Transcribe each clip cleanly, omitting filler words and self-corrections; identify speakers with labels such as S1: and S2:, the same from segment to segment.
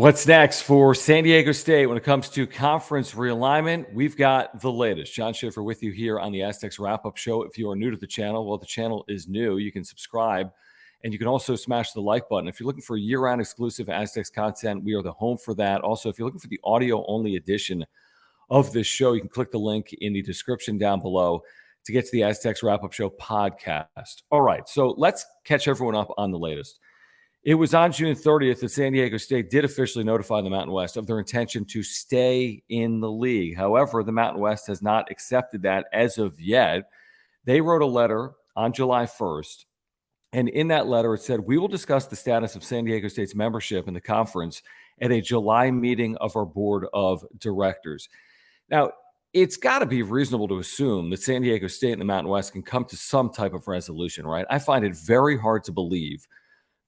S1: What's next for San Diego State when it comes to conference realignment? We've got the latest. John Schiffer with you here on the Aztecs Wrap-Up Show. If you are new to the channel, well, the channel is new. You can subscribe, and you can also smash the like button. If you're looking for year-round exclusive Aztecs content, we are the home for that. Also, if you're looking for the audio-only edition of this show, you can click the link in the description down below to get to the Aztecs Wrap-Up Show podcast. All right, so let's catch everyone up on the latest. It was on June 30th that San Diego State did officially notify the Mountain West of their intention to stay in the league. However, the Mountain West has not accepted that as of yet. They wrote a letter on July 1st, and in that letter it said, "We will discuss the status of San Diego State's membership in the conference at a July meeting of our board of directors." Now, it's got to be reasonable to assume that San Diego State and the Mountain West can come to some type of resolution, right? I find it very hard to believe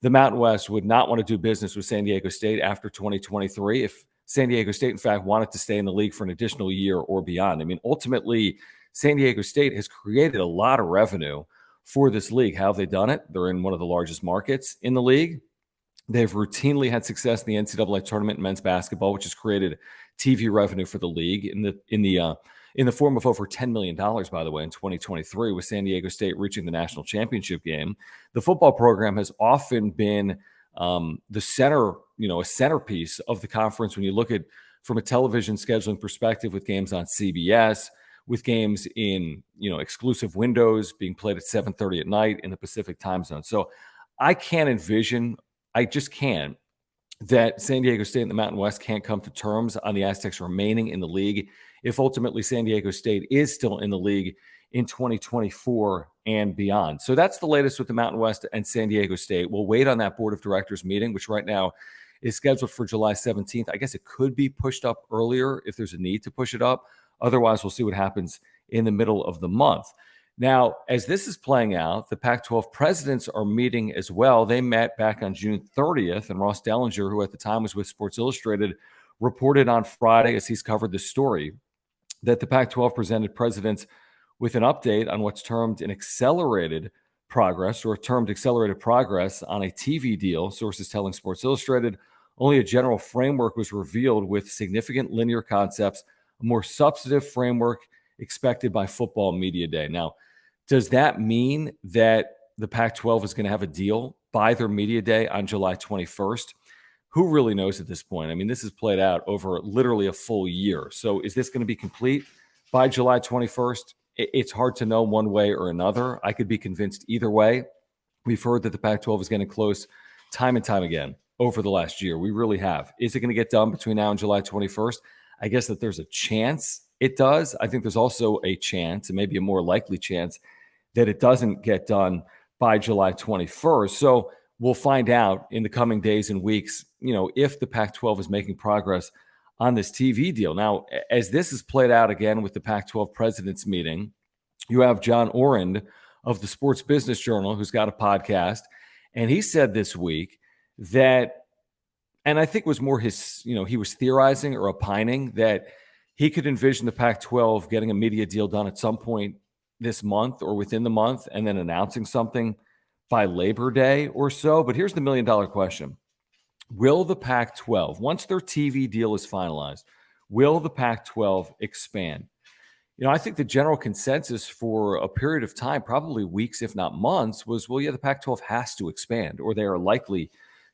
S1: the Mountain West would not want to do business with San Diego State after 2023 if San Diego State, in fact, wanted to stay in the league for an additional year or beyond. I mean, ultimately, San Diego State has created a lot of revenue for this league. How have they done it? They're in one of the largest markets in the league. They've routinely had success in the NCAA tournament in men's basketball, which has created TV revenue for the league in the form of over $10 million, by the way, in 2023, with San Diego State reaching the national championship game. The football program has often been the center, a centerpiece of the conference when you look at from a television scheduling perspective, with games on CBS, with games in, exclusive windows being played at 7:30 at night in the Pacific time zone. So I can't envision, I just can't, that San Diego State and the Mountain West can't come to terms on the Aztecs remaining in the league if ultimately San Diego State is still in the league in 2024 and beyond. So that's the latest with the Mountain West and San Diego State. We'll wait on that board of directors meeting, which right now is scheduled for July 17th. I guess it could be pushed up earlier if there's a need to push it up. Otherwise, we'll see what happens in the middle of the month. Now, as this is playing out, the Pac-12 presidents are meeting as well. They met back on June 30th, and Ross Dellinger, who at the time was with Sports Illustrated, reported on Friday, as he's covered the story, that the Pac-12 presented presidents with an update on what's termed an accelerated progress on a TV deal. Sources telling Sports Illustrated only a general framework was revealed with significant linear concepts, a more substantive framework expected by Football Media Day. Now, does that mean that the Pac-12 is going to have a deal by their media day on July 21st? Who really knows at this point? I mean, this has played out over literally a full year. So is this going to be complete by July 21st? It's hard to know one way or another. I could be convinced either way. We've heard that the Pac-12 is getting close time and time again over the last year. We really have. Is it going to get done between now and July 21st? I guess that there's a chance it does. I think there's also a chance, and maybe a more likely chance, that it doesn't get done by July 21st. So we'll find out in the coming days and weeks, if the Pac-12 is making progress on this TV deal. Now, as this is played out again with the Pac-12 presidents meeting, you have John Orend of the Sports Business Journal, who's got a podcast, and he said this week that, and I think it was more his, he was theorizing or opining that he could envision the Pac-12 getting a media deal done at some point this month or within the month, and then announcing something by Labor Day or so. But here's the million-dollar question. Will the Pac-12, once their TV deal is finalized, will the Pac-12 expand? I think the general consensus for a period of time, probably weeks, if not months, was, well, yeah, the Pac-12 has to expand, or they are likely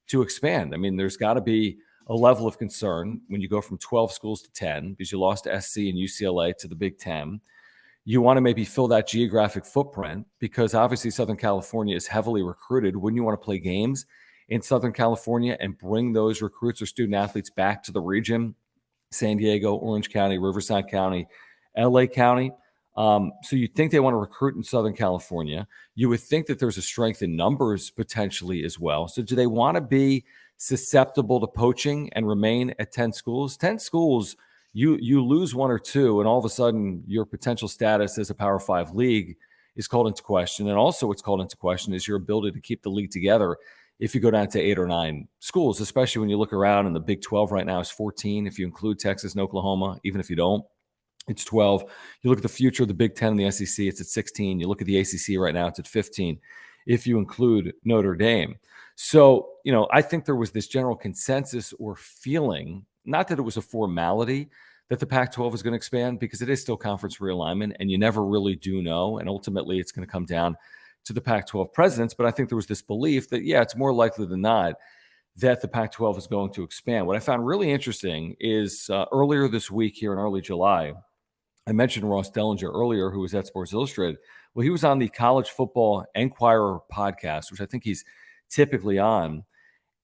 S1: to expand. I mean, there's got to be a level of concern when you go from 12 schools to 10, because you lost SC and UCLA to the Big Ten. You want to maybe fill that geographic footprint, because obviously Southern California is heavily recruited. Wouldn't you want to play games in Southern California and bring those recruits or student athletes back to the region? San Diego, Orange County, Riverside County, LA County. So you'd think they want to recruit in Southern California. You would think that there's a strength in numbers potentially as well. So do they want to be susceptible to poaching and remain at 10 schools? 10 schools, you lose one or two, and all of a sudden your potential status as a Power 5 league is called into question. And also what's called into question is your ability to keep the league together if you go down to 8 or 9 schools, especially when you look around, and the Big 12 right now is 14 if you include Texas and Oklahoma. Even if you don't, it's 12. You look at the future of the Big 10 and the SEC, it's at 16. You look at the ACC right now, it's at 15 if you include Notre Dame. So, I think there was this general consensus or feeling, not that it was a formality, that the Pac 12 is going to expand because it is still conference realignment and you never really do know. And ultimately, it's going to come down to the Pac 12 presidents. But I think there was this belief that, yeah, it's more likely than not that the Pac 12 is going to expand. What I found really interesting is earlier this week here in early July, I mentioned Ross Dellinger earlier, who was at Sports Illustrated. Well, he was on the College Football Enquirer podcast, which I think he's typically on.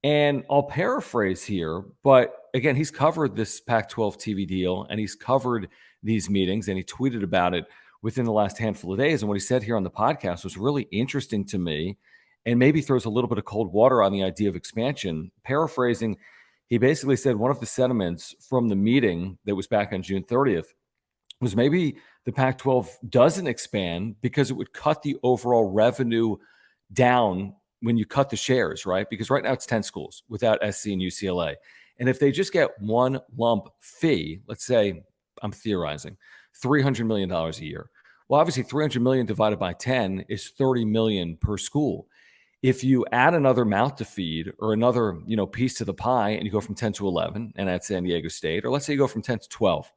S1: And I'll paraphrase here, but again, he's covered this Pac 12 TV deal and he's covered these meetings and he tweeted about it within the last handful of days. And what he said here on the podcast was really interesting to me and maybe throws a little bit of cold water on the idea of expansion. Paraphrasing, he basically said one of the sentiments from the meeting that was back on June 30th was maybe the Pac 12 doesn't expand because it would cut the overall revenue down when you cut the shares, right? Because right now it's 10 schools without SC and UCLA. And if they just get one lump fee, let's say, I'm theorizing, $300 million a year. Well, obviously, 300 million divided by 10 is 30 million per school. If you add another mouth to feed or another, piece to the pie and you go from 10 to 11 and add San Diego State, or let's say you go from 10 to 12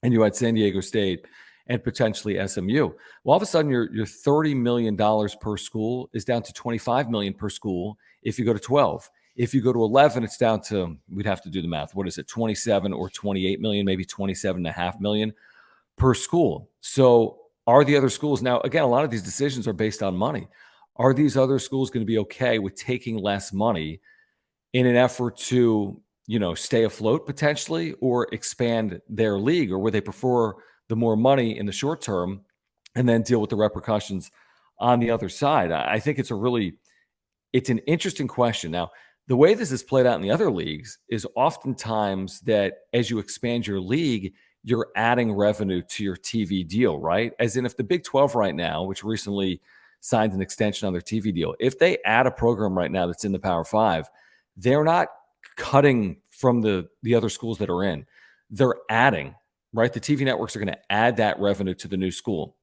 S1: and you had San Diego State and potentially SMU. Well, all of a sudden, your $30 million per school is down to $25 million per school if you go to 12. If you go to 11, it's down to, we'd have to do the math. What is it, 27 or 28 million, maybe 27.5 million per school. So are the other schools, now, again, a lot of these decisions are based on money. Are these other schools going to be okay with taking less money in an effort to stay afloat potentially or expand their league, or would they prefer the more money in the short term and then deal with the repercussions on the other side? I think it's an interesting question. Now, the way this is played out in the other leagues is oftentimes that as you expand your league, you're adding revenue to your TV deal, right? As in if the Big 12 right now, which recently signed an extension on their TV deal, if they add a program right now that's in the Power Five, they're not cutting from the other schools that are in. They're adding, right? The TV networks are going to add that revenue to the new school.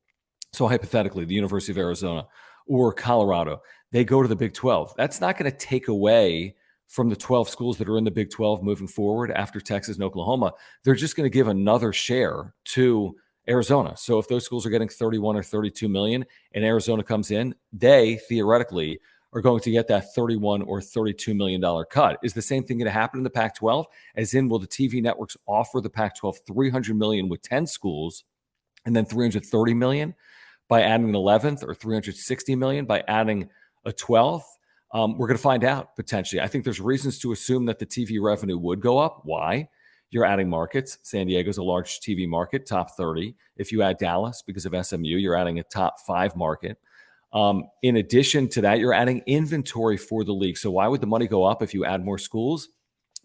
S1: So hypothetically, the University of Arizona or Colorado, they go to the Big 12. That's not going to take away from the 12 schools that are in the Big 12 moving forward after Texas and Oklahoma. They're just going to give another share to Arizona. So if those schools are getting 31 or 32 million and Arizona comes in, they theoretically are going to get that 31 or $32 million cut. Is the same thing going to happen in the Pac-12? As in, will the TV networks offer the Pac-12 $300 million with 10 schools and then $330 million by adding an 11th, or $360 million by adding a 12th? We're going to find out potentially. I think there's reasons to assume that the TV revenue would go up. Why? You're adding markets. San Diego's a large TV market, top 30. If you add Dallas because of SMU, you're adding a top 5 market. In addition to that, you're adding inventory for the league. So why would the money go up if you add more schools?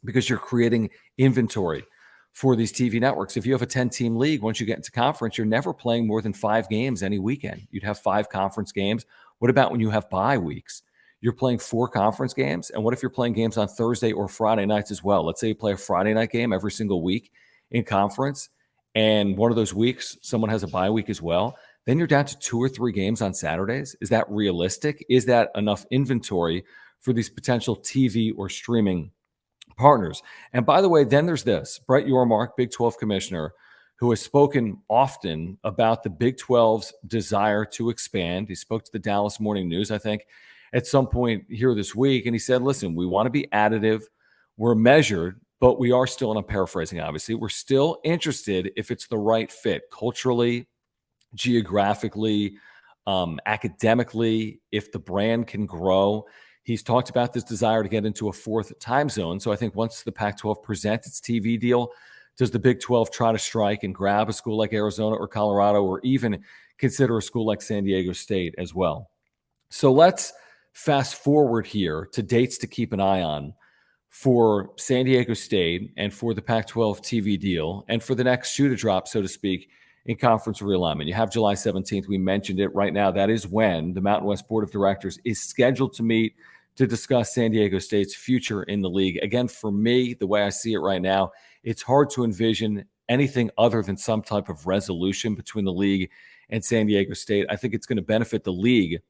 S1: Because you're creating inventory for these TV networks. If you have a 10-team league, once you get into conference, you're never playing more than 5 games any weekend. You'd have 5 conference games. What about when you have bye weeks? You're playing 4 conference games. And what if you're playing games on Thursday or Friday nights as well? Let's say you play a Friday night game every single week in conference, and one of those weeks, someone has a bye week as well. Then you're down to 2 or 3 games on Saturdays. Is that realistic? Is that enough inventory for these potential TV or streaming partners? And by the way, then there's this Brett Yormark, Big 12 commissioner, who has spoken often about the Big 12's desire to expand. He spoke to the Dallas Morning News, I think, at some point here this week. And he said, listen, we want to be additive. We're measured, but we are still, and I'm paraphrasing, obviously, we're still interested if it's the right fit culturally, geographically, academically, if the brand can grow. He's talked about this desire to get into a 4th time zone. So I think once the Pac-12 presents its TV deal, does the Big 12 try to strike and grab a school like Arizona or Colorado, or even consider a school like San Diego State as well? So let's fast forward here to dates to keep an eye on for San Diego State and for the Pac-12 TV deal and for the next shoe to drop, so to speak, in conference realignment. You have July 17th. We mentioned it right now. That is when the Mountain West Board of Directors is scheduled to meet to discuss San Diego State's future in the league. Again, for me, the way I see it right now, it's hard to envision anything other than some type of resolution between the league and San Diego State. I think it's going to benefit the league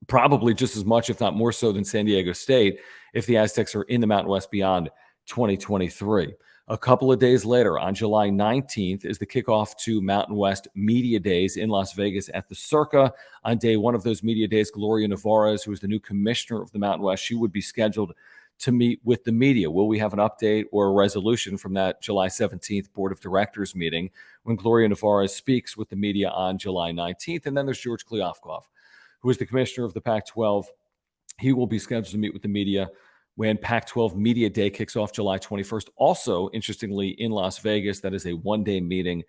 S1: probably just as much, if not more so, than San Diego State if the Aztecs are in the Mountain West beyond 2023. A couple of days later, on July 19th, is the kickoff to Mountain West Media Days in Las Vegas at the Circa. On day one of those media days, Gloria Nevarez, who is the new commissioner of the Mountain West, she would be scheduled to meet with the media. Will we have an update or a resolution from that July 17th Board of Directors meeting when Gloria Nevarez speaks with the media on July 19th? And then there's George Kliavkoff, who is the commissioner of the Pac-12. He will be scheduled to meet with the media when Pac-12 Media Day kicks off July 21st. Also, interestingly, in Las Vegas, that is a one-day meeting,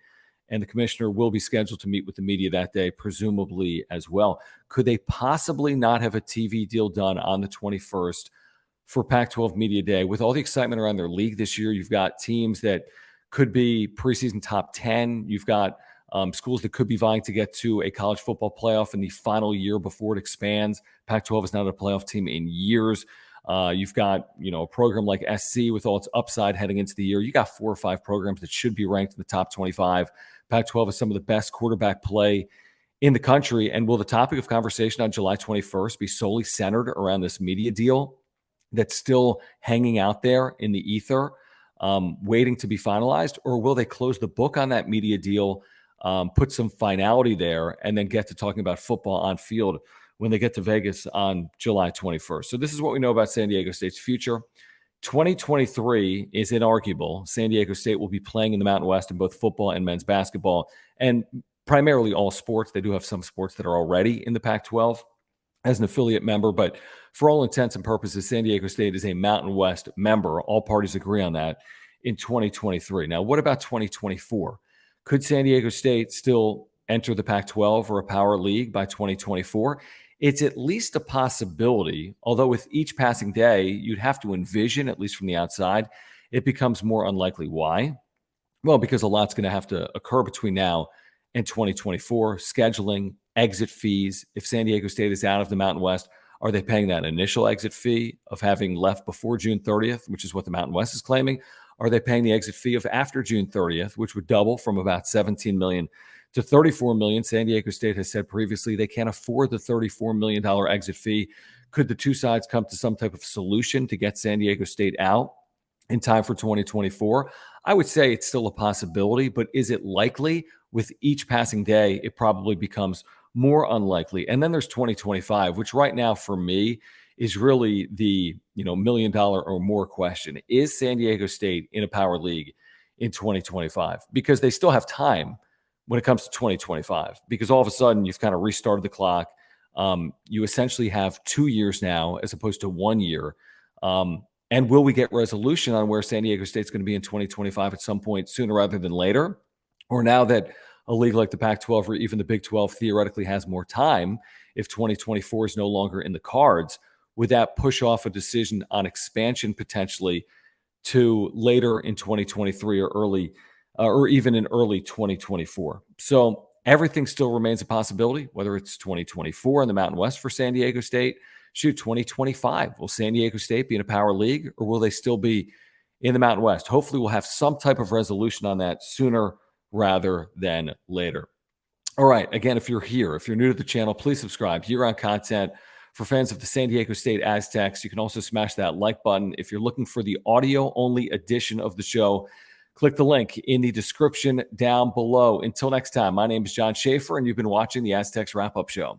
S1: and the commissioner will be scheduled to meet with the media that day, presumably as well. Could they possibly not have a TV deal done on the 21st for Pac-12 Media Day? With all the excitement around their league this year, you've got teams that could be preseason top 10. You've got schools that could be vying to get to a college football playoff in the final year before it expands. Pac-12 is not a playoff team in years. You've got, a program like SC with all its upside heading into the year. You got 4 or 5 programs that should be ranked in the top 25. Pac-12 has some of the best quarterback play in the country. And will the topic of conversation on July 21st be solely centered around this media deal that's still hanging out there in the ether, waiting to be finalized? Or will they close the book on that media deal, put some finality there, and then get to talking about football on field when they get to Vegas on July 21st? So this is what we know about San Diego State's future. 2023 is inarguable. San Diego State will be playing in the Mountain West in both football and men's basketball, and primarily all sports. They do have some sports that are already in the Pac-12 as an affiliate member, but for all intents and purposes, San Diego State is a Mountain West member. All parties agree on that in 2023. Now, what about 2024? Could San Diego State still enter the Pac-12 or a power league by 2024? It's at least a possibility, although with each passing day, you'd have to envision, at least from the outside, it becomes more unlikely. Why? Well, because a lot's going to have to occur between now and 2024. Scheduling, exit fees. If San Diego State is out of the Mountain West, are they paying that initial exit fee of having left before June 30th, which is what the Mountain West is claiming? Are they paying the exit fee of after June 30th, which would double from about $17 million to $34 million? San Diego State has said previously they can't afford the $34 million exit fee. Could the two sides come to some type of solution to get San Diego State out in time for 2024? I would say it's still a possibility, but is it likely? With each passing day, it probably becomes more unlikely. And then there's 2025, which right now for me is really the $1 million or more question. Is San Diego State in a power league in 2025? Because they still have time when it comes to 2025, because all of a sudden you've kind of restarted the clock. You essentially have 2 years now as opposed to 1 year. And will we get resolution on where San Diego State's going to be in 2025 at some point sooner rather than later? Or now that a league like the Pac-12 or even the Big 12 theoretically has more time, if 2024 is no longer in the cards, would that push off a decision on expansion potentially to later in 2023 or early, or even in early 2024? So everything still remains a possibility, whether it's 2024 in the Mountain West for San Diego State. Shoot, 2025, will San Diego State be in a power league, or will they still be in the Mountain West? Hopefully we'll have some type of resolution on that sooner rather than later. All right. Again, if you're new to the channel, please subscribe. Year-round content for fans of the San Diego State Aztecs. You can also smash that like button. If you're looking for the audio-only edition of the show, click the link in the description down below. Until next time, my name is John Schaefer, and you've been watching the Aztecs Wrap-Up Show.